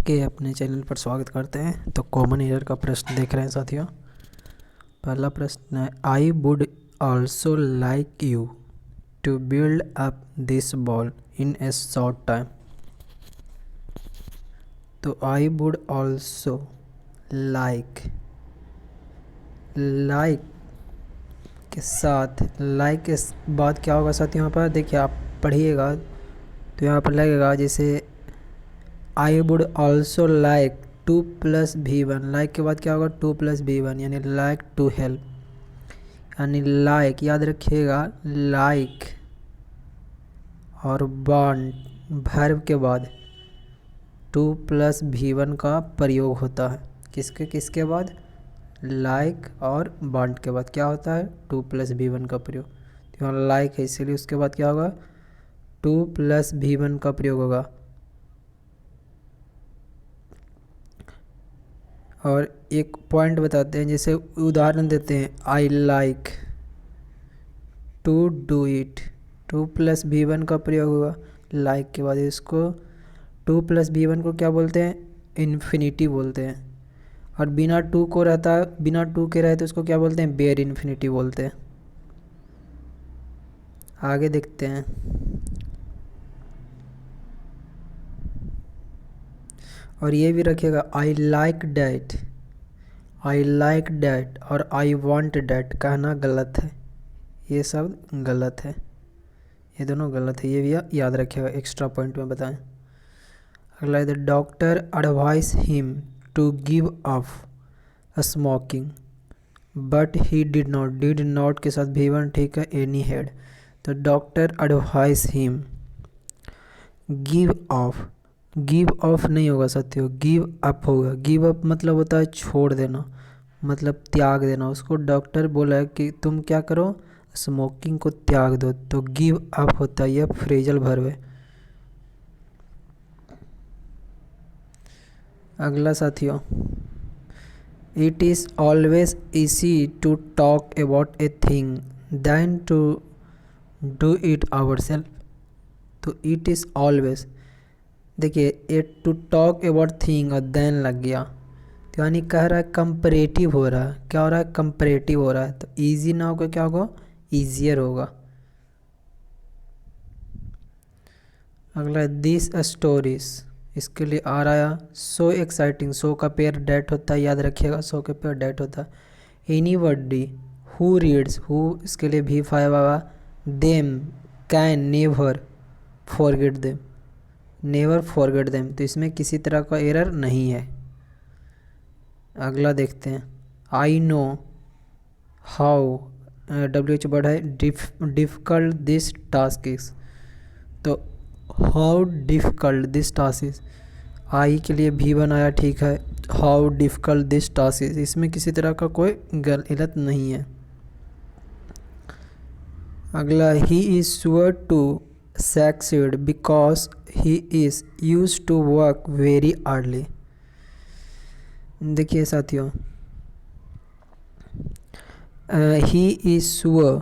आपके अपने चैनल पर स्वागत करते हैं। तो कॉमन एरर का प्रश्न देख रहे हैं साथियों। पहला प्रश्न है, I would also like you to build up this ball in a short time. तो आई वुड ऑल्सो लाइक के साथ लाइक के बाद क्या होगा साथियों? यहाँ पर देखिए, आप पढ़िएगा तो यहाँ पर लगेगा जैसे आई would also like 2+v1। Like के बाद क्या होगा? 2+v1 यानी लाइक टू हेल्प। यानी लाइक याद रखिएगा, लाइक और वांट वर्ब के बाद 2+v1 का प्रयोग होता है। किसके किसके बाद? लाइक और वांट के बाद क्या होता है? 2+v1 का प्रयोग। तो यहाँ लाइक है इसीलिए उसके बाद क्या होगा? 2+v1 का प्रयोग होगा। और एक पॉइंट बताते हैं, जैसे उदाहरण देते हैं, I like to do it. 2+v1 का प्रयोग हुआ लाइक के बाद। इसको 2+v1 को क्या बोलते हैं? इन्फिनिटी बोलते हैं। और बिना टू को रहता है, बिना टू के रहे तो उसको क्या बोलते हैं? बेयर इन्फिनिटी बोलते हैं। आगे देखते हैं। और ये भी रखिएगा, I like that, I like that और आई वांट डैट कहना गलत है। ये सब गलत है, ये दोनों गलत है। ये भी याद रखिएगा, एक्स्ट्रा पॉइंट में बताएं। अगला है, the doctor advise him to give up smoking but he did not. Did not के साथ v1 ठीक है, एनी हेड। तो doctor advise him, give off नहीं होगा साथियों, गिव अप होगा। गिव अप मतलब होता है छोड़ देना, मतलब त्याग देना। उसको डॉक्टर बोला है कि तुम क्या करो? स्मोकिंग को त्याग दो। तो गिव अप होता है, यह फ्रेजल वर्ब है। अगला साथियों, it is always easy to talk about a thing than to do it ourselves. तो इट इज़ ऑलवेज, देखिए a to talk about thing और देन लग गया, तो यानी कह रहा है कंपैरेटिव हो रहा है। क्या हो रहा है? कंपैरेटिव हो रहा है। तो इजी ना होकर क्या होगा? ईजियर होगा। अगला है, दिस स्टोरीज, इसके लिए आ रहा है सो एक्साइटिंग। सो का पेयर डेट होता है, याद रखिएगा, सो के पेयर डेट होता है। एनीबॉडी हु रीड्स, हु इसके लिए V5 आएगा। Them can never forget them, never forget them. तो इसमें किसी तरह का एरर नहीं है। अगला देखते हैं, I know how, WH word है, डिफ़िकल्ट दिस टास्क इज। तो how difficult this task is, I के लिए V1 आया ठीक है। How difficult this task is, इसमें किसी तरह का कोई गलत नहीं है। अगला, he is sure to succeed because he is used to work very early। देखिए साथियों, he is sure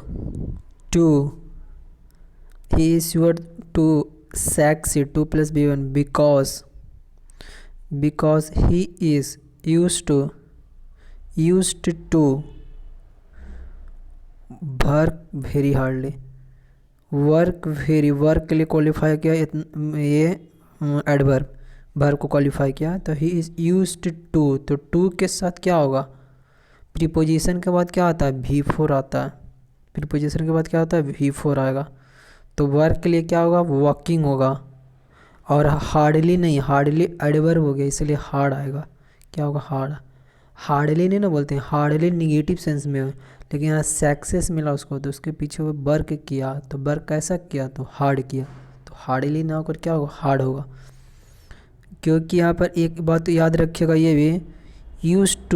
to succeed 2+v1 because he is used to work very hardly। Work very, work के लिए क्वालिफाई किया ये adverb, verb को qualify किया। तो he is used to, तो टू के साथ क्या होगा? प्रीपोजिशन के बाद क्या आता है? V4 आता है। प्रीपोजिशन के बाद क्या होता है? V4 आएगा। तो वर्क के लिए क्या होगा? वर्किंग होगा। और हार्डली नहीं, हार्डली एडवर्ब हो गया इसलिए हार्ड आएगा। क्या होगा? हार्ड। हार्डली नहीं ना बोलते हैं, हार्डली निगेटिव सेंस में है, लेकिन यहाँ सक्सेस मिला उसको, तो उसके पीछे वो वर्क किया। तो वर्क कैसा किया? तो हार्ड किया। तो हार्डली ना होकर क्या होगा? हार्ड होगा। क्योंकि यहाँ पर एक बात तो याद रखिएगा, ये भी यूज्ड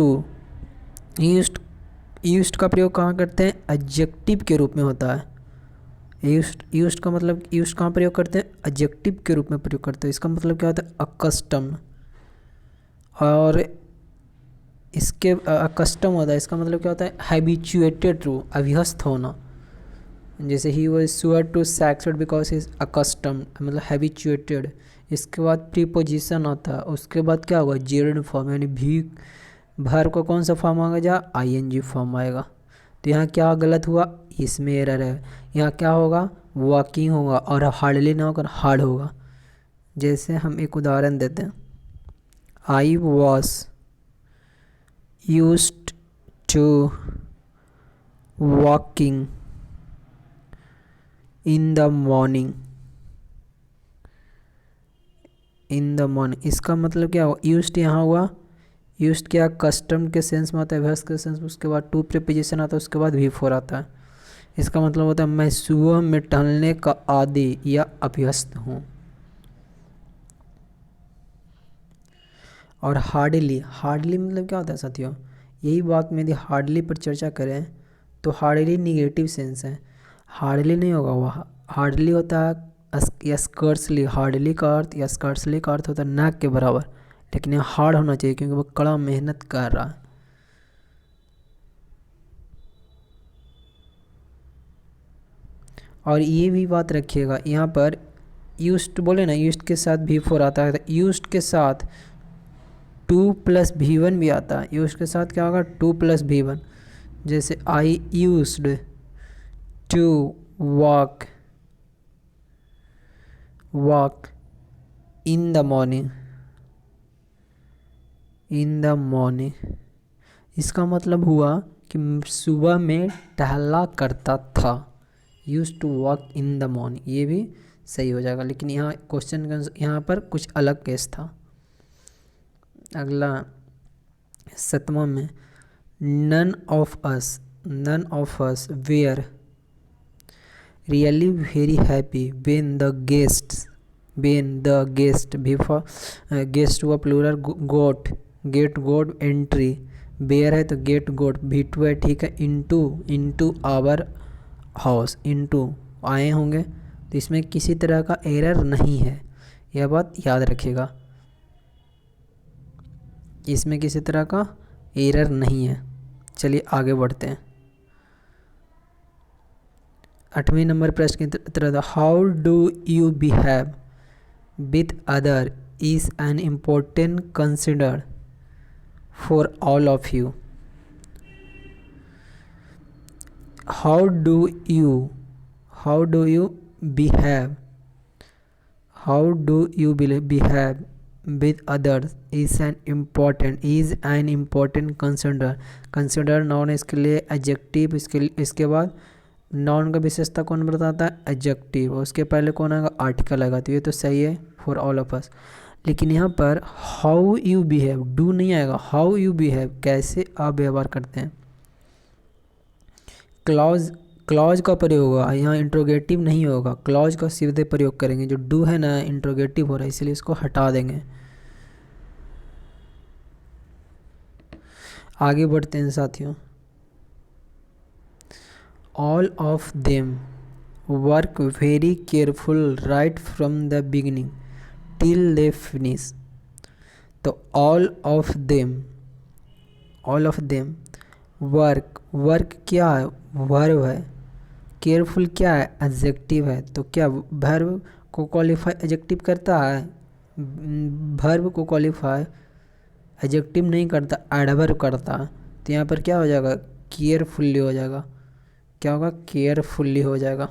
का प्रयोग कहाँ करते हैं? एडजेक्टिव के रूप में होता है। यूज्ड का मतलब, यूज्ड कहाँ प्रयोग करते हैं? एडजेक्टिव के रूप में प्रयोग करते हैं। इसका मतलब क्या होता है? अकस्टम। और इसके अकस्टम होता है, इसका मतलब क्या होता है? हैबिचुएटेड टू, अभ्यस्त होना। जैसे he was sure to succeed because he is accustom, मतलब हैबिचुएटेड, इसके बाद प्रीपोजिशन आता है, उसके बाद क्या होगा जेरंड फॉर्म, यानी भी वर्ब का कौन सा फॉर्म आएगा जा आईएनजी फॉर्म आएगा। तो यहाँ क्या गलत हुआ, इसमें एरर है। यहाँ क्या होगा वॉकिंग होगा और हार्डली ना होकर हार्ड होगा। जैसे हम एक उदाहरण देते हैं, I was used to walking in the morning, in the morning. इसका मतलब क्या हुआ, यूज्ड यहाँ हुआ, यूज्ड क्या कस्टम के सेंस में आता है, अभ्यास के सेंस में, उसके बाद टू प्रीपोजिशन आता है, उसके बाद भी फोर आता है। इसका मतलब होता है मैं सुबह में टहलने का आदी या अभ्यस्त हूँ। और हार्डली, हार्डली मतलब क्या होता है साथियों, यही बात में यदि हार्डली पर चर्चा करें तो हार्डली निगेटिव सेंस है, हार्डली नहीं होगा, वह हार्डली होता है स्कर्सली। हार्डली का अर्थ या स्कर्सली का अर्थ होता है ना के बराबर, लेकिन यह हार्ड होना चाहिए क्योंकि वो कड़ा मेहनत कर रहा है। और ये भी बात रखिएगा, यहाँ पर यूज्ड बोले ना, यूज्ड के साथ भी फोर आता है, तो यूज्ड के साथ 2+V1 भी आता है। यूज्ड के साथ क्या होगा 2+V1। जैसे I used to walk in the morning, in the morning. इसका मतलब हुआ कि सुबह में टहला करता था, use to walk in the morning, ये भी सही हो जाएगा। लेकिन यहाँ क्वेश्चन का यहाँ पर कुछ अलग केस था। अगला 7वां में, none of us were really very happy when the guest before guest हुआ plural, get got entry, bear है तो गेट गोट, V2 है ठीक है, इनटू आवर हाउस, इनटू आए होंगे, तो इसमें किसी तरह का एरर नहीं है, यह बात याद रखिएगा, इसमें किसी तरह का एरर नहीं है। चलिए आगे बढ़ते हैं। 8वें नंबर प्रश्न की तरह, how do you behave with other is an important consider for all of you. How do you behave with others is an important consider noun है इसके लिए, adjective इसके बाद noun का विशेषता कौन बताता है adjective, उसके पहले कौन आएगा आर्टिकल आएगा, तो ये तो सही है फॉर ऑल ऑफ अस। लेकिन यहाँ पर हाउ यू बिहेव, डू नहीं आएगा, हाउ यू बिहेव कैसे आप व्यवहार करते हैं। क्लॉज का प्रयोग होगा, यहाँ इंट्रोगेटिव नहीं होगा, क्लॉज का सीधे प्रयोग करेंगे। जो डू है ना इंट्रोगेटिव हो रहा है इसलिए इसको हटा देंगे। आगे बढ़ते हैं साथियों। All of them work very careful right from the beginning till they finish. तो ऑल ऑफ देम वर्क क्या है वर्ब है, केयरफुल क्या है एडजेक्टिव है, तो क्या वर्ब को क्वालिफाई एडजेक्टिव करता है, वर्ब को क्वालिफाई एडजेक्टिव नहीं करता, एडवर्ब करता है। तो यहाँ पर क्या हो जाएगा केयरफुल्ली हो जाएगा, क्या होगा केयरफुल्ली हो जाएगा।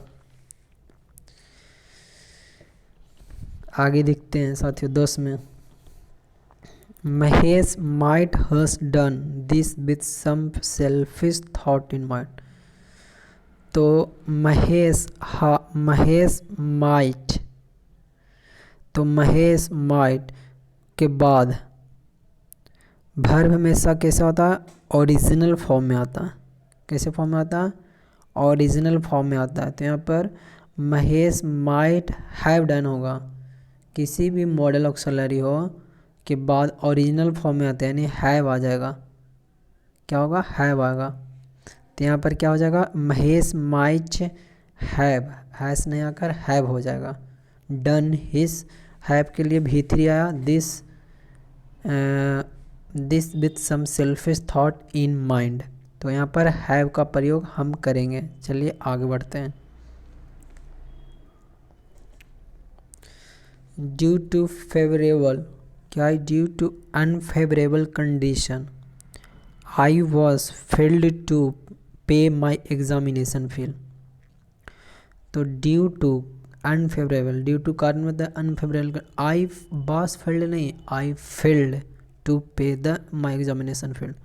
आगे देखते हैं साथियों 10 में, Mahesh might has done this with some selfish thought in mind. तो महेश माइट के बाद वर्ब हमेशा कैसे होता है ओरिजिनल फॉर्म में आता है, कैसे फॉर्म में आता है ओरिजिनल फॉर्म में आता है। तो यहाँ पर महेश माइट हैव डन होगा, किसी भी मॉडल ऑक्सिलरी हो के बाद ओरिजिनल फॉर्म में आता है यानी हैव आ जाएगा, क्या होगा हैव आएगा। तो यहाँ पर क्या हो जाएगा महेश माइट हैव, हैस नहीं आकर हैव हो जाएगा। डन हिज, हैव के लिए V3 आया, this with some selfish thought in mind, तो यहाँ पर हैव का प्रयोग हम करेंगे। चलिए आगे बढ़ते हैं। ड्यू टू फेवरेबल, क्या है, due to unfavourable condition I was failed to pay my examination feel. तो due to unfavourable, due to कारण मतलब अनफेवरेबल, आई वाज फेल्ड नहीं, I failed to pay the my examination field.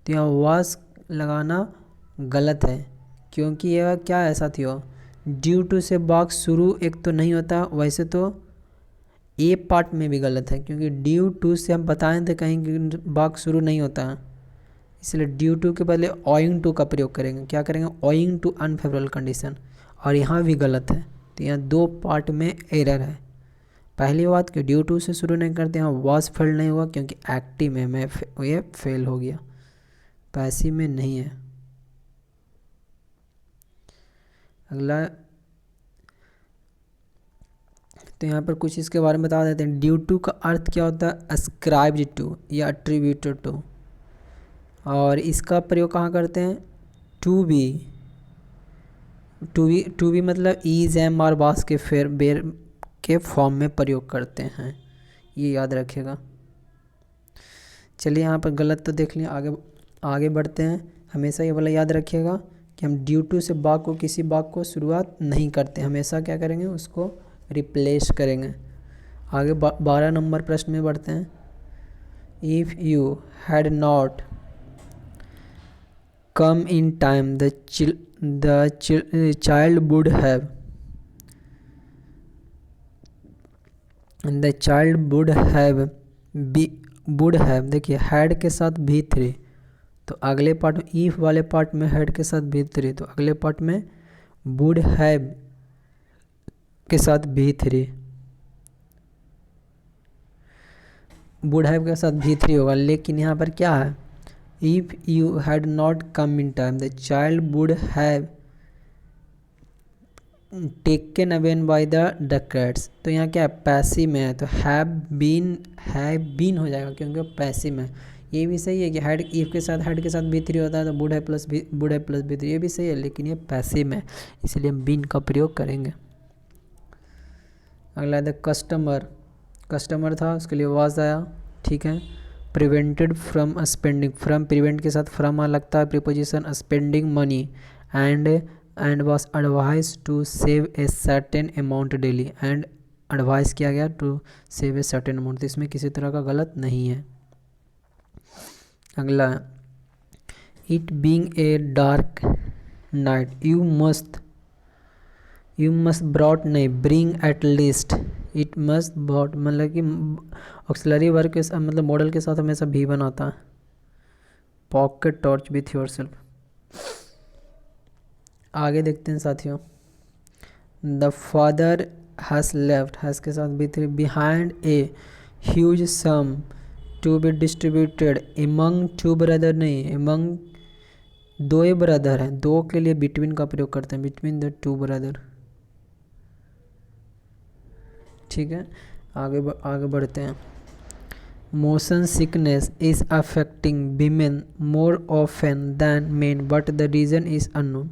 तो यहाँ was लगाना गलत है, क्योंकि यह क्या है साथियों, ड्यू टू से वाक्य शुरू एक तो नहीं होता, वैसे तो ए पार्ट में भी गलत है, क्योंकि ड्यू टू से हम बताएं थे कहीं वाक्य शुरू नहीं होता है, इसलिए ड्यू टू के बदले ओइंग टू का प्रयोग करेंगे। क्या करेंगे, ओइंग टू अनफेवरेबल कंडीशन, और यहाँ भी गलत है। तो यहाँ दो पार्ट में एरर है। पहली बात कि ड्यू टू से शुरू नहीं करते, यहाँ वाज फेल नहीं हुआ क्योंकि एक्टिव में मैं ये फेल हो गया, पैसिव में नहीं है। अगला, तो यहाँ पर कुछ इसके बारे में बता देते हैं। ड्यू टू का अर्थ क्या होता है, अस्क्राइब्ड टू या अट्रीब्यूटेड टू, और इसका प्रयोग कहाँ करते हैं, टू बी मतलब ईज एम और बास के फेर बेर के फॉर्म में प्रयोग करते हैं, ये याद रखिएगा। चलिए यहाँ पर गलत तो देख लिया, आगे बढ़ते हैं। हमेशा ये वाला याद रखिएगा कि हम ड्यू टू से वाक्य को, किसी वाक्य को शुरुआत नहीं करते, हमेशा क्या करेंगे, उसको रिप्लेस करेंगे। आगे 12 नंबर प्रश्न में बढ़ते हैं। If you had not come in time the child would have देखिए हैड के साथ भी थ्री, तो अगले पार्ट में इफ वाले पार्ट में हैड के साथ भी थ्री, तो अगले पार्ट में वुड हैव के साथ भी थ्री, वुड हैव के साथ भी थ्री होगा। लेकिन यहाँ पर क्या है, if you had not come in time the child would have taken away by the dacoits. तो यहाँ क्या है, पैसिव में है, तो हैव बीन हो जाएगा क्योंकि पैसिव में। ये भी सही है कि हैड इफ के साथ हैड के साथ भी थ्री होता है तो वुड हैव प्लस भी थ्री, ये भी सही है, लेकिन ये पैसिव में, इसलिए हम बीन का प्रयोग करेंगे। अगला है कस्टमर था, उसके लिए वाज आया, ठीक है। Prevented from spending, from prevent के साथ फ्रॉम आ लगता है preposition, spending money and was advise to save a certain amount daily, and advice किया गया to save a certain amount, तो इसमें किसी तरह का गलत नहीं है। अगला, it being a dark night you must brought नहीं bring at least, it must brought मतलब कि ऑक्सिलरी वर्ब के मतलब मॉडल के साथ हमेशा भी बनाता है। Pocket torch with yourself. आगे देखते हैं साथियों। The father has left, has के साथ भी three, behind a huge sum to be distributed among two brother नहीं, एमंग दो ब्रदर हैं, दो के लिए बिटवीन का प्रयोग करते हैं, बिटवीन द टू ब्रदर, ठीक है। आगे बढ़ते हैं। Motion sickness is affecting women more often than men but the reason is unknown.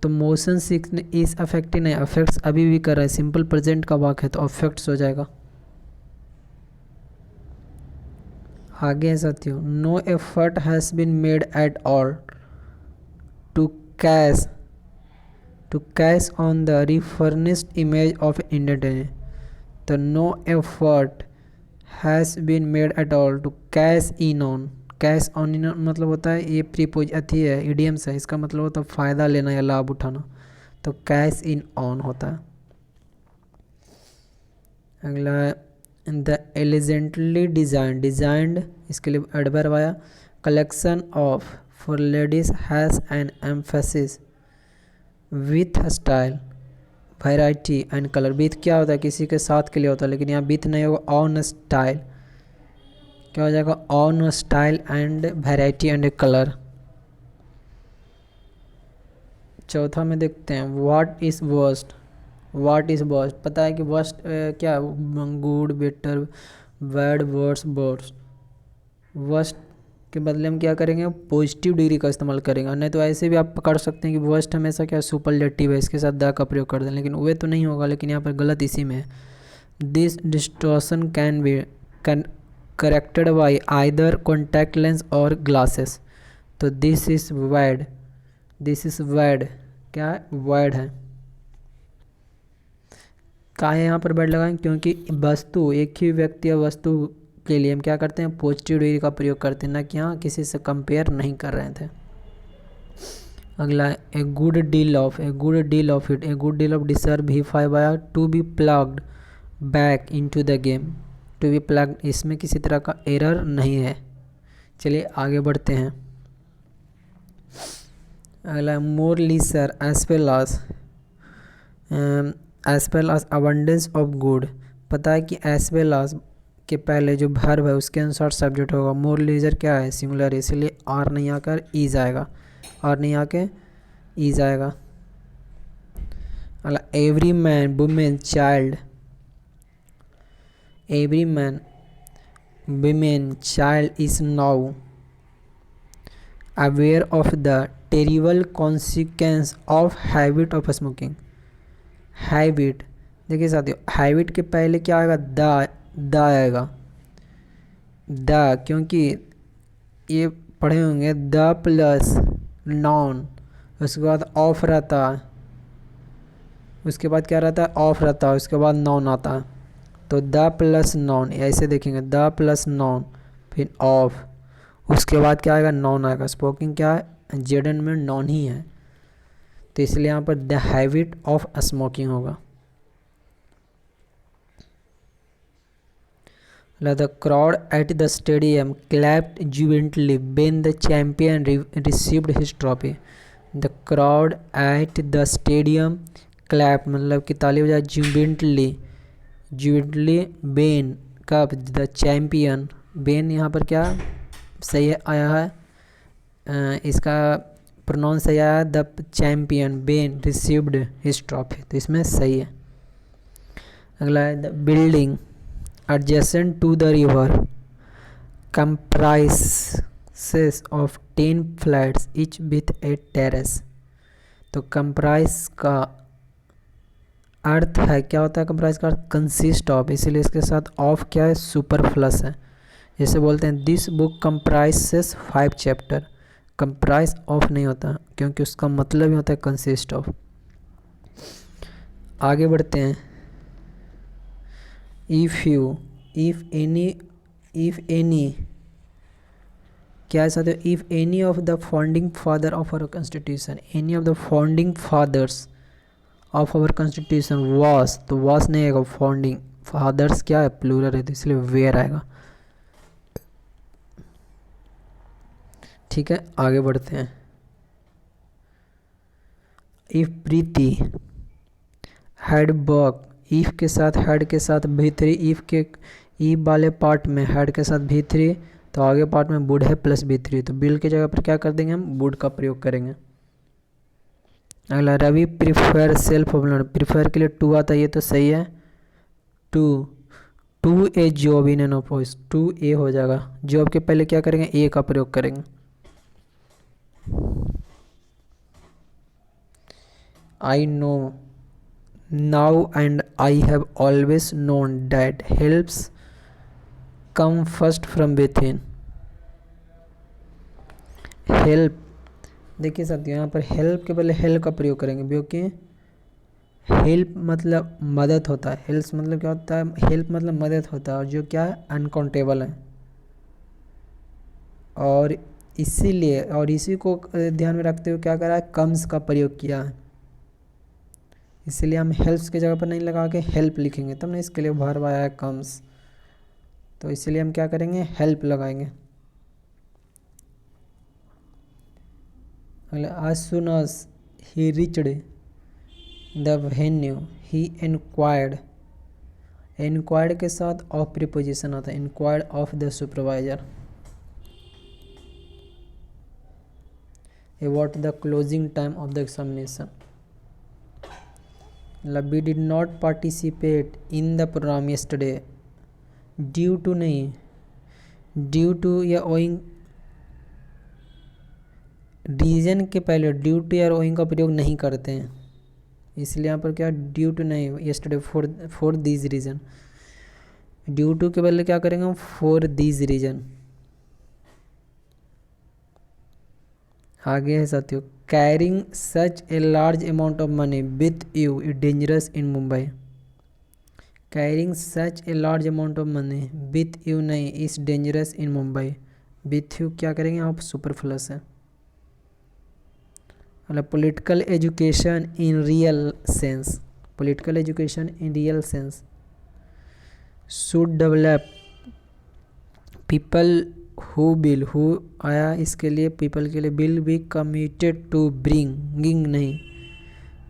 तो मोशन सिकनेस इज अफेक्टिंग नहीं, अफेक्ट्स अभी भी कर रहा है, सिंपल प्रेजेंट का वाक्य है तो अफेक्ट्स हो जाएगा। आगे है साथियों, no effort has been made at all to cash on the refurbished image of Indian. तो no effort has been made at all to cash in on, cash on in मतलब होता है, ये प्रीपोजिशन है, इडियम्स है, इसका मतलब होता है फ़ायदा लेना या लाभ उठाना, तो कैश इन ऑन होता है। अगला, द एलिजेंटली डिजाइंड इसके लिए एडवर्ब आया, collection of for ladies has an emphasis with style variety and colour. With क्या होता है, किसी के साथ के लिए होता है, लेकिन यहाँ विथ नहीं होगा, ऑन स्टाइल, क्या हो जाएगा, on style and variety and colour. चौथा में देखते हैं, व्हाट इज वर्स्ट पता है कि वर्स्ट क्या, गुड, बेटर, बैड, वर्स्ट के बदले हम क्या करेंगे, पॉजिटिव डिग्री का इस्तेमाल करेंगे। नहीं तो ऐसे भी आप पकड़ सकते हैं कि वर्स्ट हमेशा क्या सुपरलेटिव है, इसके साथ द का प्रयोग कर दें, लेकिन वे तो नहीं होगा, लेकिन यहाँ पर गलत इसी में है। This distortion can be corrected by either contact lens और ग्लासेस। तो दिस इज वैड, दिस इज वैड, क्या वैड है। क्या है यहाँ पर वैड लगाएंगे, क्योंकि वस्तु, एक ही व्यक्ति या वस्तु के लिए हम क्या करते हैं, पॉजिटिव डिग्री का प्रयोग करते हैं, ना कि यहाँ किसी से कंपेयर नहीं कर रहे थे। अगला है a good deal of, a good deal of it, a good deal of deserve he five to be plugged back into the game. To be plugged, इसमें किसी तरह का एरर नहीं है। चलिए आगे बढ़ते हैं। अगला more leisure as well as abundance of good. पता है कि एज वेल एज के पहले जो वर्ब है उसके अनुसार सब्जेक्ट होगा। मोर लीजर क्या है, सिंगुलर, इसलिए आर नहीं आकर ईज आएगा, आर नहीं आके ईज आएगा। अगला every man women child, every man women child is now aware of the terrible consequence of habit of smoking. Habit, देखिए साथियों, हैबिट के पहले क्या आएगा, द आएगा, द, क्योंकि ये पढ़े होंगे द प्लस नॉन, उसके बाद ऑफ रहता है, उसके बाद क्या रहता है, ऑफ रहता है, उसके बाद नॉन आता है। तो द प्लस नॉन, ऐसे देखेंगे, द प्लस नॉन फिर ऑफ, उसके बाद क्या आएगा, नॉन आएगा। स्मोकिंग क्या है, जेडन में नॉन ही है, तो इसलिए यहाँ पर द हैबिट ऑफ स्मोकिंग होगा। The crowd at the stadium clapped jubilantly when the champion received his trophy. The crowd at the stadium clapped, मतलब कि ताली बजाए, jubilantly, jubilantly when, कब, the champion, when यहाँ पर क्या सही आया है, इसका प्रोनाउंस सही आया है, the champion when received his trophy, तो इसमें सही है। अगला है the building adjacent to the river comprises of 10 flats each with a terrace। तो comprise का अर्थ है, क्या होता है comprise का अर्थ, consist of, इसीलिए इसके साथ of क्या है, superfluous है। जैसे बोलते हैं this book comprises 5 chapter, comprise of नहीं होता क्योंकि उसका मतलब ही होता है consist of। आगे बढ़ते हैं। if any क्या है साथियों, if any of the founding father of our constitution, any of the founding fathers of our constitution was, तो was नहीं आएगा, founding fathers क्या है, प्लूरल है, तो इसलिए were आएगा। ठीक है, आगे बढ़ते हैं। if Preeti had work, if के साथ हेड के साथ भीतरी, ईफ के ई वाले पार्ट में हेड के साथ भीतरी, तो आगे पार्ट में वुड है प्लस भीतरी, तो बिल की जगह पर क्या कर देंगे, हम वुड का प्रयोग करेंगे। अगला Ravi prefer self off, prefer के लिए टू आता है, ये तो सही है, to a job in an office, to a हो जाएगा। जॉब के पहले क्या करेंगे, ए का प्रयोग करेंगे। I know now and I have always known that helps come first from within। help, देखिए साथियों, यहाँ पर help के पहले help का प्रयोग करेंगे, क्योंकि help मतलब मदद होता है, help मतलब क्या होता है, help मतलब मदद होता है, और जो क्या है, अनकाउंटेबल है, और इसीलिए, और इसी को ध्यान में रखते हुए क्या करा है, कम्स का प्रयोग किया है, इसलिए हम हेल्प्स की जगह पर नहीं लगा के हेल्प लिखेंगे, तब ना इसके लिए वर्ब आया है कम्स, तो इसलिए हम क्या करेंगे, हेल्प लगाएंगे। अगला as soon as he reached the venue he inquired, inquired के साथ ऑफ प्रीपोजिशन आता है, inquired of the supervisor about the closing time of the examination। We did not participate in the program yesterday due to नहीं, due to या owing, reason के पहले due to या owing का प्रयोग नहीं करते हैं, इसलिए यहाँ पर क्या ड्यू टू नहीं, yesterday for these reason। Due to के बदले क्या करेंगे हम, फॉर दीज रीजन। आगे है साथियों, carrying such a large amount of money with you is dangerous in Mumbai. Carrying such a large amount of money with you नहीं, is dangerous in Mumbai. With you क्या करेंगे आप, सुपरफ्लस है। मतलब political education in real sense, political education in real sense should develop people who will, who आया इसके लिए, people के लिए, will be committed to bringing नहीं,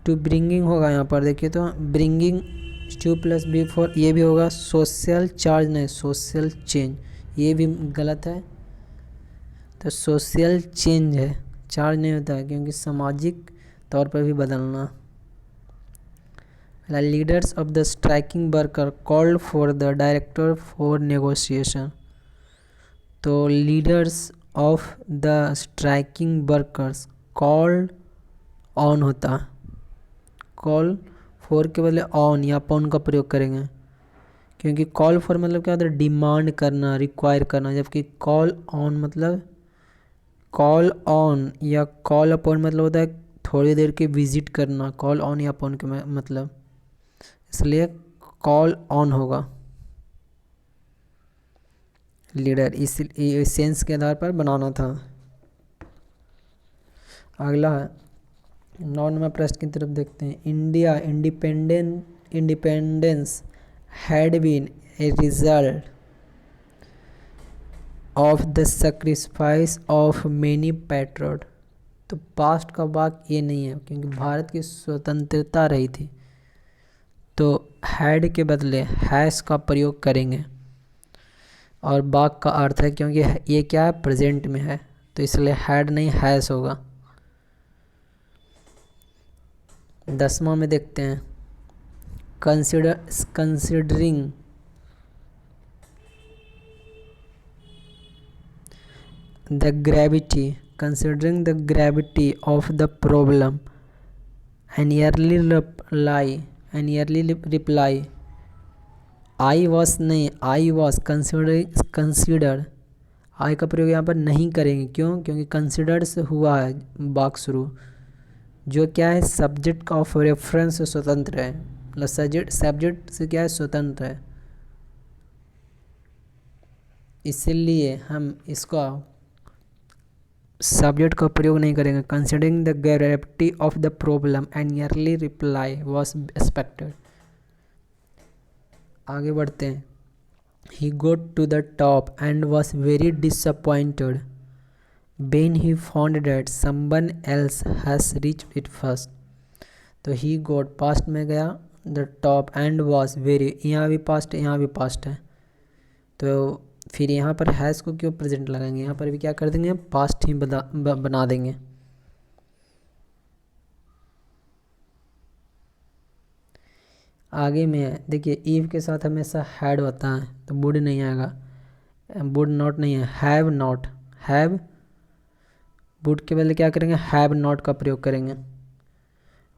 टू ब्रिंगिंग होगा यहाँ पर देखिए तो bringing to plus B for, ये भी होगा सोशल चार्ज नहीं, सोशल चेंज, ये भी गलत है। तो सोशल चेंज है, चार्ज नहीं होता है क्योंकि सामाजिक तौर पर भी बदलना। Leaders of the striking worker called for the director for negotiation. तो leaders of the striking workers, called on होता, कॉल फॉर के बदले ऑन या अपॉन का प्रयोग करेंगे, क्योंकि कॉल फॉर मतलब क्या होता है, डिमांड करना, रिक्वायर करना, जबकि कॉल ऑन मतलब, कॉल ऑन या कॉल अपॉन मतलब होता है थोड़ी देर के विजिट करना, कॉल ऑन या अपॉन के मतलब, इसलिए कॉल ऑन होगा लीडर, इस सेंस के आधार पर बनाना था। अगला 9 नंबर प्रश्न की तरफ देखते हैं। India independence had been a result of the sacrifice of many patriot. तो पास्ट का वाक्य ये नहीं है क्योंकि भारत की स्वतंत्रता रही थी, तो हैड के बदले हैश का प्रयोग करेंगे, और बाक का अर्थ है क्योंकि ये क्या है, प्रेजेंट में है, तो इसलिए हैड नहीं हैश होगा। 10वां में देखते हैं, considering the gravity of the problem, an early reply I was नहीं, I was considered, आई का प्रयोग यहाँ पर नहीं करेंगे, क्यों, क्योंकि कंसिडर्ड से हुआ है वाक्य शुरू, जो क्या है, सब्जेक्ट ऑफ रेफरेंस से स्वतंत्र है, मतलब सब्जेक्ट से क्या है, स्वतंत्र है, इसीलिए हम इसका सब्जेक्ट का प्रयोग नहीं करेंगे। Considering the gravity of the problem and early reply was expected. आगे बढ़ते हैं। He got to the top and was very disappointed when he found that someone else has reached it first. तो he got past में गया, the top and was very, यहाँ भी past है, यहाँ भी पास्ट है, तो फिर यहाँ पर हैज़ को क्यों प्रेजेंट लगाएंगे, यहाँ पर भी क्या कर देंगे, पास्ट ही बना देंगे। आगे में देखिए, ईव के साथ हमेशा हैड होता है, तो वुड नहीं आएगा, वुड नॉट नहीं है, हैव नॉट, हैव, वुड के बदले क्या करेंगे, हैव नॉट का प्रयोग करेंगे,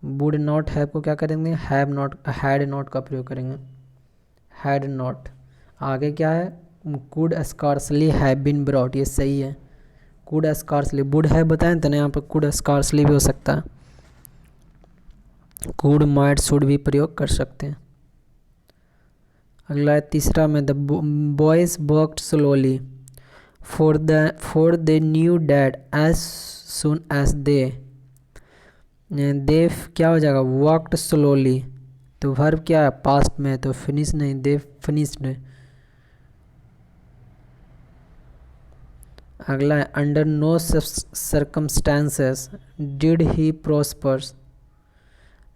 वुड नॉट हैव को क्या करेंगे, हैव नॉट, हैड नॉट का प्रयोग करेंगे, हैड नॉट। आगे क्या है, could scarcely have been brought, ये सही है, कुड स्कार्सली, वुड है बताएं तो ना, यहाँ पर कुड स्कार्सली भी हो सकता है, कुड माइट शुड भी प्रयोग कर सकते हैं। अगला है 3रा में, the boys worked slowly for they knew that as soon as they क्या हो जाएगा, वर्कड स्लोली, तो वर्ब क्या है, पास्ट में, तो फिनिश नहीं, दे फिनिश्ड। अगला है, under no circumstances did he prospers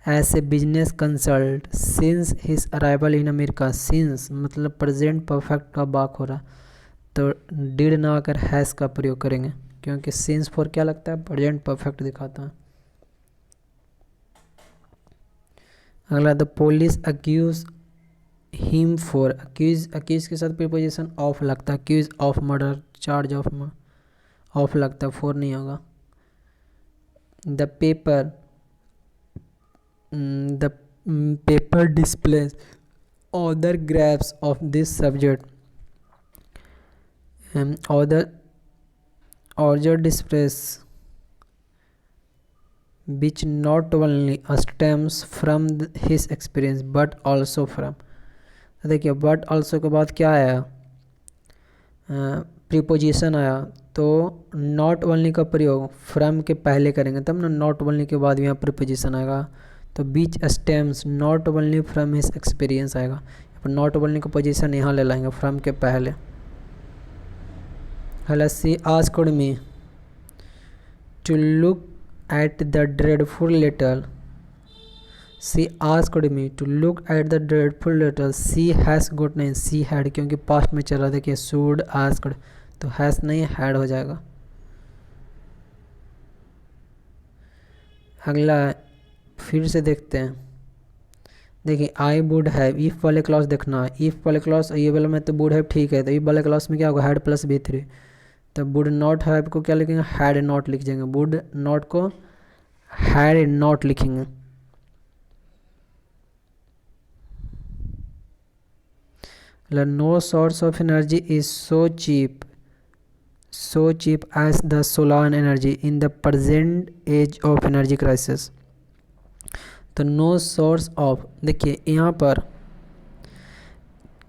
as a business consult since his arrival in America. Since मतलब प्रेजेंट परफेक्ट का वाक हो रहा, तो डिड ना आकर हैज़ का प्रयोग करेंगे, क्योंकि सिंस फॉर क्या लगता है, प्रेजेंट परफेक्ट दिखाता है। अगला, the police accuse him for, accuse के साथ प्रीपोजिशन ऑफ लगता है, accuse of murder, charge of लगता है, फॉर नहीं होगा। The paper displays other graphs of this subject and other displays which not only stems from his experience but also from, देखिए but also के बाद क्या आया, प्रीपोजिशन आया, तो नॉट ओनली का प्रयोग फ्रॉम के पहले करेंगे तब ना नॉट ओनली के बाद यहाँ प्रीपोजिशन आएगा, तो बीच stems not only from his experience आएगा, नॉट ओनली का पोजीशन यहाँ ले लाएंगे फ्रॉम के पहले। Hello she asked me to look at the dreadful letter, she asked me to look at the dreadful letter, she has good नहीं she had, क्योंकि past में चला, देखिए शुड आस्क्ड तो हैज़ नहीं हैड हो जाएगा। अगला फिर से देखते हैं, देखिए आई वुड हैव, इफ़ वाले क्लॉज देखना, इफ़ वाले क्लॉज ये वाला में तो वुड हैव ठीक है, तो इफ वाले क्लॉज में क्या होगा, हैड प्लस B3, तो वुड नॉट हैव को क्या लिखेंगे, हैड नॉट लिख देंगे, वुड नॉट को हैड नॉट लिखेंगे। No source of energy is so cheap as the solar energy in the present age of energy crisis, तो नो सोर्स ऑफ, देखिए यहाँ पर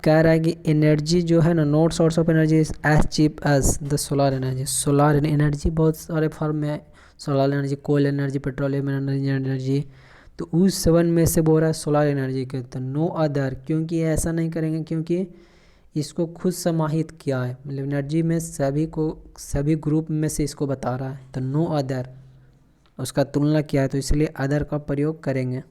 कह रहा है कि एनर्जी जो है ना, not source of energy is as cheap as the solar energy, solar energy बहुत सारे फॉर्म में है, solar energy, coal energy, petroleum energy, तो उस 7 में से बोल रहा है सोलार एनर्जी के, तो नो अदर, क्योंकि ऐसा नहीं करेंगे क्योंकि इसको खुद समाहित किया है, मतलब एनर्जी में सभी ग्रुप में से इसको बता रहा है, तो नो अदर उसका तुलना किया है, तो इसलिए अदर का प्रयोग करेंगे।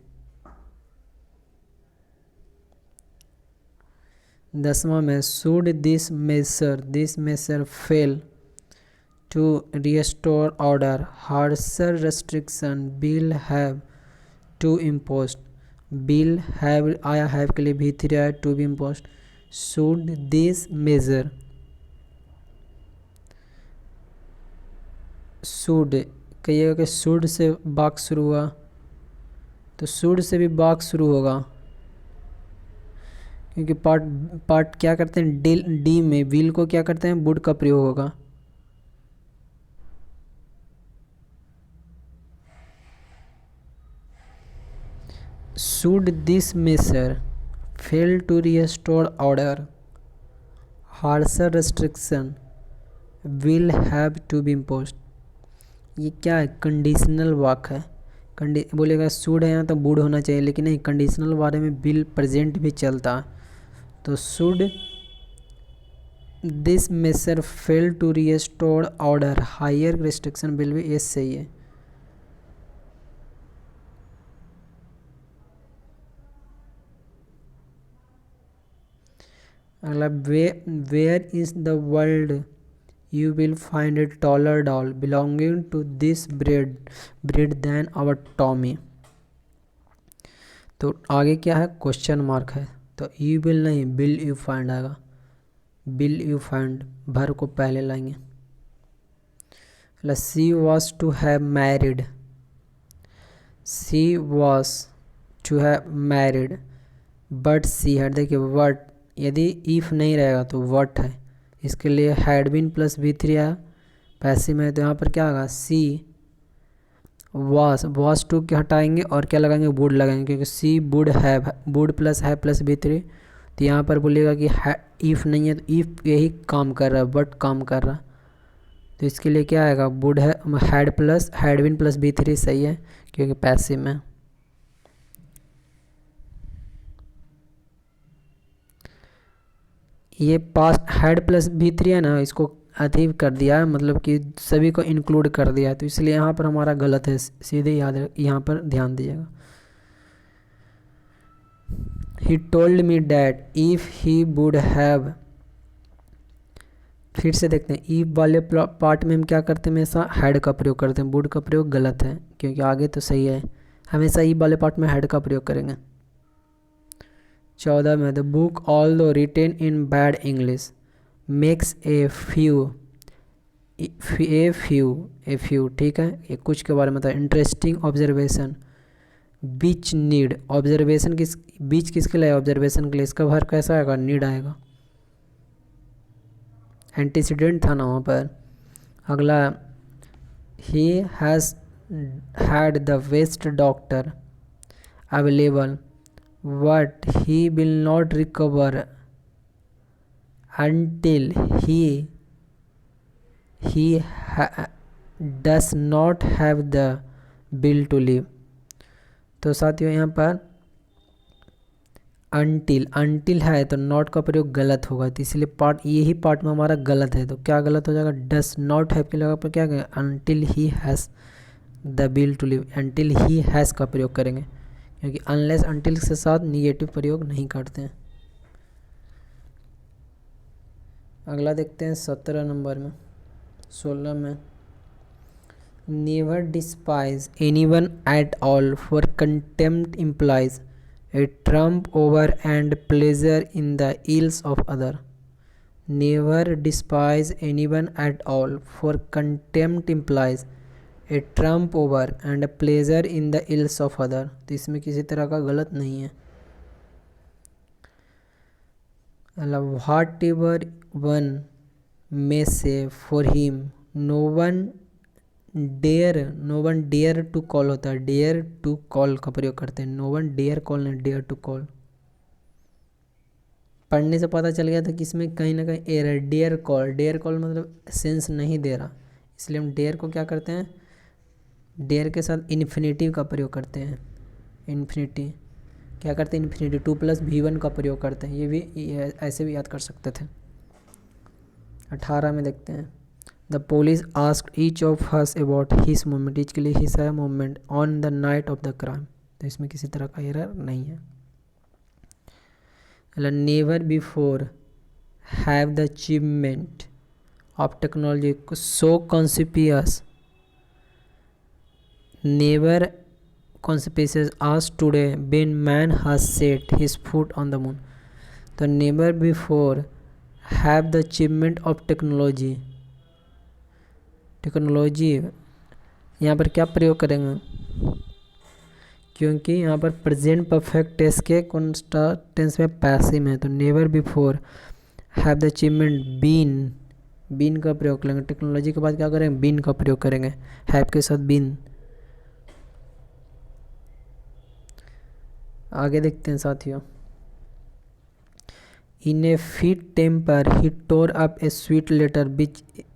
10वां में should this measure fail to restore order, harsher restriction will have to impose, will have आया, हैव के लिए V3 आया, to be impose, should this measure, should कहिएगा कि शुड से वाक शुरू हुआ, तो शुड से भी वाक शुरू होगा, क्योंकि पार्ट क्या करते हैं, डी में विल को क्या करते हैं, वुड का प्रयोग होगा। Should this measure fail to restore order, harsher restriction will have to be imposed, ये क्या है, कंडीशनल वाक है, बोलेगा शुड है यहाँ तो वुड होना चाहिए, लेकिन नहीं, कंडीशनल वाले में विल प्रेजेंट भी चलता है, तो should this measure fail to restore order, higher restriction will भी, ये सही है। अगला where is the world you will find a taller doll belonging to this breed than our Tommy, तो आगे क्या है, क्वेश्चन मार्क है, तो you will नहीं will you find आएगा, will you find भर को पहले लाएंगे। she was to have married, she was to have married but she had, देखिए what, यदि if नहीं रहेगा तो what है, इसके लिए हैड बीन प्लस V3 आया, पैसिव में, तो यहाँ पर क्या होगा, सी वास टू के हटाएंगे और क्या लगाएंगे, वुड लगाएंगे, क्योंकि सी वुड हैव, वुड प्लस है प्लस V3, तो यहाँ पर बोलेगा कि इफ़ नहीं है, तो इफ़ यही काम कर रहा है, बट काम कर रहा, तो इसके लिए क्या आएगा, वुड है, हैड बीन प्लस V3 सही है, क्योंकि पैसिव में। ये पास्ट हैड प्लस V3 है ना, इसको अचीव कर दिया है, मतलब कि सभी को इंक्लूड कर दिया है, तो इसलिए यहाँ पर हमारा गलत है, सीधे याद यहाँ पर ध्यान दीजिएगा। He told me that if he would have, फिर से देखते हैं, इफ वाले पार्ट में हम क्या करते हैं, हमेशा हैड का प्रयोग करते हैं, वुड का प्रयोग गलत है, क्योंकि आगे तो सही है, हमेशा इफ वाले पार्ट में हैड का प्रयोग करेंगे। 14 में the book although written in bad English makes a few, ठीक है, ये कुछ के बारे में था, इंटरेस्टिंग ऑब्जर्वेशन बीच नीड, ऑब्जर्वेशन किस, बीच किसके लिए, ऑब्जर्वेशन के लिए, इसका वर्ब कैसा आएगा, नीड आएगा, एंटीसीडेंट था ना वहाँ पर। अगला, he has had the best doctor available but he will not recover until he does not have the will to live। तो साथियों यहाँ पर until है तो not का प्रयोग गलत होगा, तो इसलिए पार्ट, यही पार्ट में हमारा गलत है, तो क्या गलत हो जाएगा, does not have की जगह पर क्या करेंगे, until he has the will to live, until he has का प्रयोग करेंगे, क्योंकि unless until के साथ निगेटिव प्रयोग नहीं करते हैं। अगला देखते हैं 17 नंबर में, 16 में, never despise anyone at all for contempt implies A Trump over and pleasure in the ills of other. Never despise anyone at all for contempt implies A Trump over and pleasure in the ills of other. तो इसमें किसी तरह का गलत नहीं है। Whatever one may say for him, no one dare to call होता है, dare to call का प्रयोग करते हैं, no one dare call नहीं, dare to call। पढ़ने से पता चल गया था कि इसमें कहीं ना कहीं एरर, डेयर कॉल मतलब सेंस नहीं दे रहा, इसलिए हम डेयर को क्या करते हैं, डेयर के साथ इन्फिनिटिव का प्रयोग करते हैं। इन्फिनिटी क्या करते हैं, इन्फिनिटी 2+v1 का प्रयोग करते हैं, ये ऐसे भी याद कर सकते थे। 18 में देखते हैं, the police asked each of us about his movement, each के लिए his movement on the night of the crime. तो इसमें किसी तरह का एरर नहीं है। Never before have the achievement of technology so conspicuous, never conspicuous as today when man has set his foot on the moon। तो never before have the achievement of technology, technology यहाँ पर क्या प्रयोग करेंगे, क्योंकि यहाँ पर प्रेजेंट परफेक्ट टेंस के कौन सा टेंस में पैसिव है, तो never before have the achievement been का प्रयोग करेंगे। टेक्नोलॉजी के बाद क्या करेंगे, बीन का प्रयोग करेंगे, हैव के साथ बीन। आगे देखते हैं साथियों, in a fit temper he tore up a sweet letter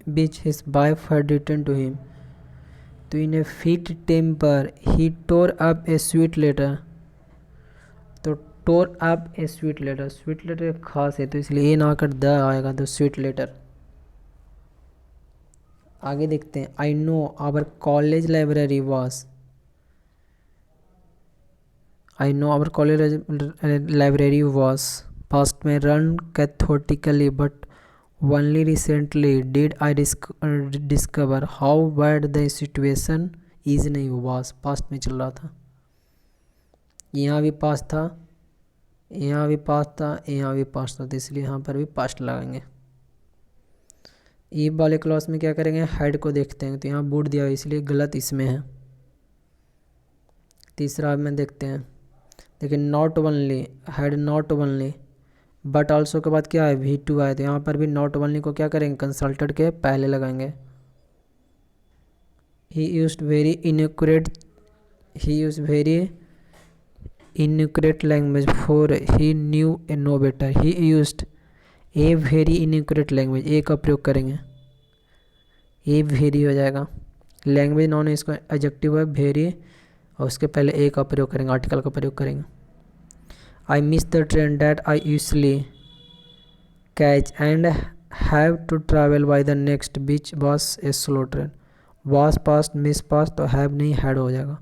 which his wife had written to him. तो in a fit temper he tore up a sweet letter, तो tore up a sweet letter खास है, तो इसलिए ए ना आकर the आएगा, तो स्वीट लेटर। आगे देखते हैं, I know our college library was, I know our college library was past में run cathodically, but only recently did I discover how bad the situation is। नहीं, was past में चल रहा था, यहाँ भी पास था, यहाँ भी पास था, यहाँ भी पास था, तो इसलिए यहाँ पर भी पास्ट लगाएंगे। ये वाले क्लास में क्या करेंगे, हेड को देखते हैं, तो यहाँ बूट दिया इसलिए गलत इसमें है। तीसरा में देखते हैं, लेकिन not only, had not only, but also के बाद क्या है, V2 आए, तो यहाँ पर भी नॉट ओनली को क्या करेंगे, कंसल्टेंट के पहले लगाएंगे। He used very inaccurate language for he knew a no better. He used a very inaccurate language, a का प्रयोग करेंगे, ए वेरी हो जाएगा, लैंग्वेज नॉन है, इसका एडजेक्टिव है वेरी, और उसके पहले ए का प्रयोग करेंगे, आर्टिकल का प्रयोग करेंगे। I miss the train that I usually catch and have to travel by the next which is a slow train. Was past, miss past, तो हैव नहीं, हैड हो जाएगा।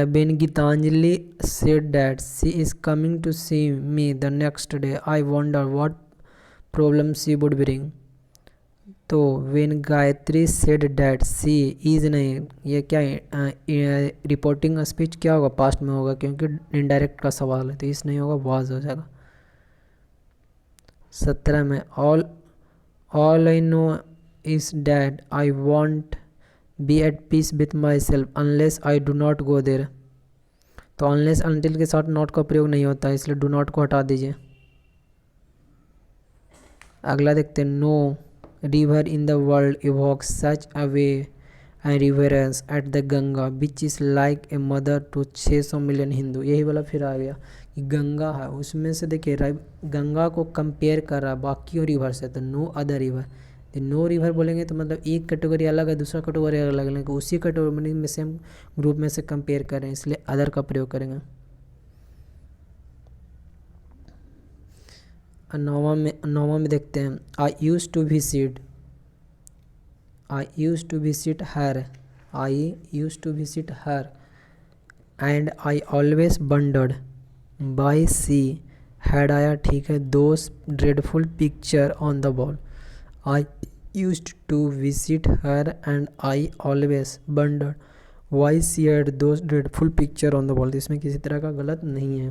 When Gitanjali said that she is coming to see me the next day, I wonder what problem she would bring. तो when Gayatri said that she is नहीं, ये क्या है, reporting speech क्या होगा, पास्ट में होगा, क्योंकि इनडायरेक्ट का सवाल है, तो इस नहीं होगा, वाज हो जाएगा। 17 में, all I know is that I won't be at peace with my self unless I do not go there. तो अनलेस अनटिल के साथ नॉट का प्रयोग नहीं होता है, इसलिए डू नॉट को हटा दीजिए। अगला देखते हैं, no river in the world evokes such a way and reverence at the Ganga which is like a mother to 600 million Hindu. यही वाला फिर आ गया कि गंगा है, उसमें से देखिए गंगा को कंपेयर कर रहा है बाकी रिवर से, तो no other river. No river बोलेंगे तो मतलब एक कैटेगरी अलग है, दूसरा कैटेगरी अलग है, उसी कैटेगरी में सेम ग्रुप में से कंपेयर करें, इसलिए अदर का प्रयोग करेंगे। नौवा में देखते हैं, I use to visit her and I always wondered why she had आया, ठीक है, those dreadful picture on the wall. I used to visit her and I always wondered why she had those dreadful picture on the wall. इसमें किसी तरह का गलत नहीं है।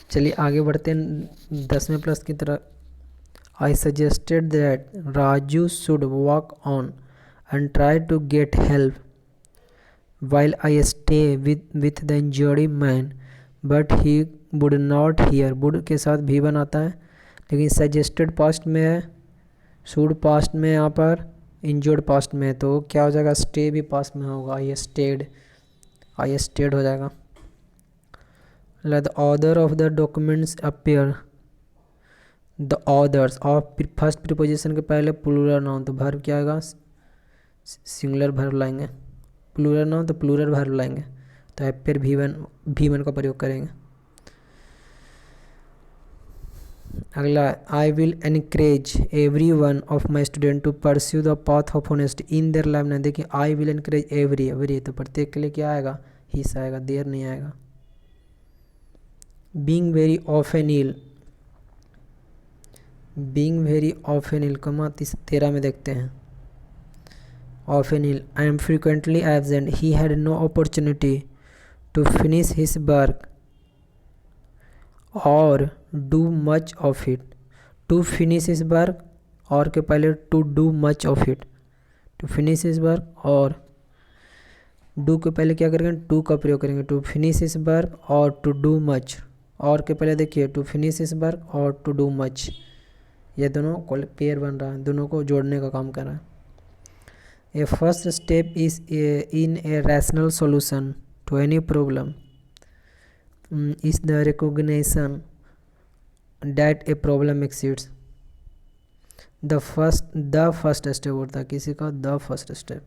चलिए आगे बढ़ते हैं 10वें प्लस की तरफ। I suggested that Raju should walk on and try to get help while I stay with the injured man but he would not hear. Would के साथ भी बनाता है, लेकिन सजेस्टेड पास्ट में है, शुड पास्ट में, यहाँ पर इंजर्ड पास्ट में है, तो क्या हो जाएगा, स्टे भी पास्ट में होगा, आई स्टेड हो जाएगा। The author of the documents appear, the authors of first preposition के पहले प्लूरल नाउन, तो वर्ब क्या आएगा, सिंगुलर वर्ब लाएंगे, प्लूरल नाउन तो प्लूरल वर्ब लाएंगे, तो फिर भी वन का प्रयोग करेंगे। अगला, I will encourage every one of my student to pursue the path of honesty in their life. ना देखिए, आई विल एनकरेज एवरी तो प्रत्येक के लिए क्या आएगा, हिस्सा आएगा, देर नहीं आएगा। being very often ill, कमा 13 में देखते हैं, often ill, I am frequently absent, he had no opportunity to finish his work or do much of it। to finish his work और के पहले to do much of it, to finish his work और do के पहले क्या करेंगे, to का प्रयोग करेंगे, to finish his work और to do much, और के पहले देखिए टू फिनिश इस वर्क और टू डू मच, ये दोनों पेयर बन रहा है, दोनों को जोड़ने का काम कर रहा है। A first step is in a rational solution to any problem is the recognition that a problem exists. The first step होता है किसी का, द फर्स्ट स्टेप।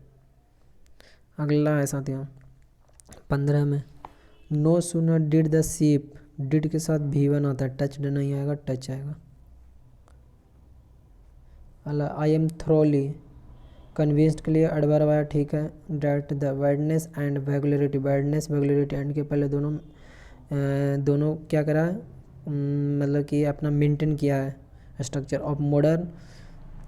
अगला है साथियों 15 में, no sooner did the sheep, did के साथ भी वन आता है, टच नहीं आएगा, टच आएगा। अल्लाह, आई एम थ्रोली कन्विंस्ड के लिए एडवर्ब आया, ठीक है, that the wideness and regularity, wideness regularity and के पहले दोनों क्या करा है, मतलब कि अपना मेंटेन किया है structure of modern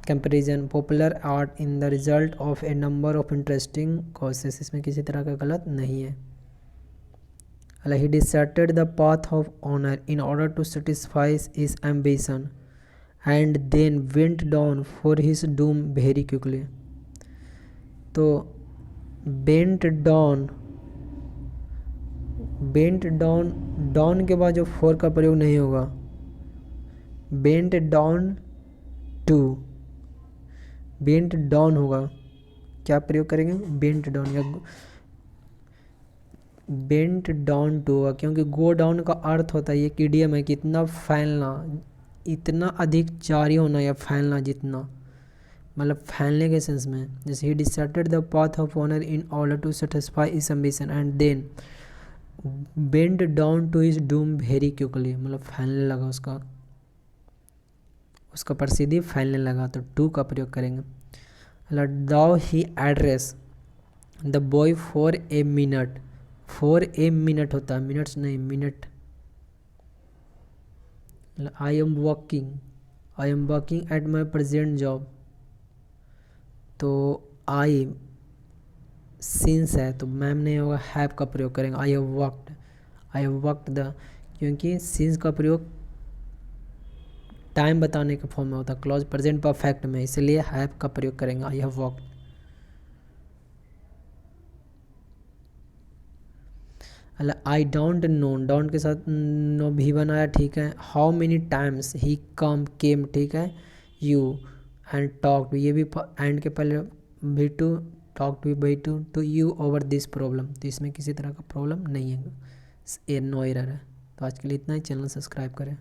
comparison popular art in the result of A number of interesting causes. इसमें किसी तरह का गलत नहीं है। He deserted the path of honor in order to satisfy his ambition and then went down for his doom very quickly। तो bent down के बाद जो for का प्रयोग नहीं होगा, bent down होगा, क्या प्रयोग करेंगे, bent down या बेंट डाउन टू होगा, क्योंकि गो डाउन का अर्थ होता है, ये इडियम है कि इतना फैलना, इतना अधिक जारी होना या फैलना, जितना मतलब फैलने के सेंस में। जैसे he deserted the path of honour in order to satisfy his ambition and then bent down to his doom very quickly, मतलब फैलने लगा, उसका प्रसिद्धि फैलने लगा, तो टू का प्रयोग करेंगे। Though he address the boy for a minute, for a minute होता है, मिनट्स नहीं, minute. I am working at my present job, तो आई सिंस है तो मैम नहीं होगा, हैव का प्रयोग करेंगे। आई हैव वर्कड द, क्योंकि सिंस का प्रयोग टाइम बताने के फॉर्म में होता है, क्लॉज प्रेजेंट परफेक्ट में, इसलिए हैव का प्रयोग करेंगे। I have walked. I don't know, don't के साथ नो भी बनाया, ठीक है। हाउ मेनी टाइम्स ही कम केम, ठीक है। यू एंड टॉक, ये भी एंड के पहले भी टू, टॉक टू भी to you over this problem, तो इसमें किसी तरह का प्रॉब्लम नहीं है, नो एरर है। तो आज के लिए इतना ही, चैनल सब्सक्राइब करें।